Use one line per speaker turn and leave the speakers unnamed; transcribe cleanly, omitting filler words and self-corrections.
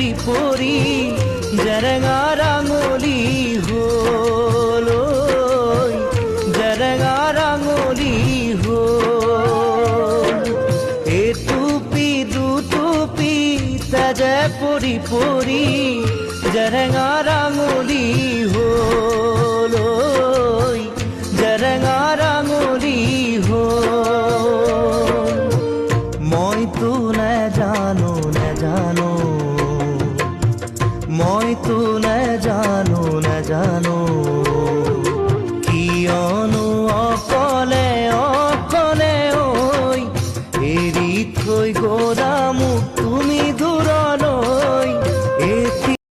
পরি পরি জরঙা রাঙলি হলো জরঙা রাঙলি হল এ টুপি দু টুপি তজ পরি পরি জরঙা রাঙলি হলো জরঙা রাঙলি হল মই তো না জানো মই তো না জানো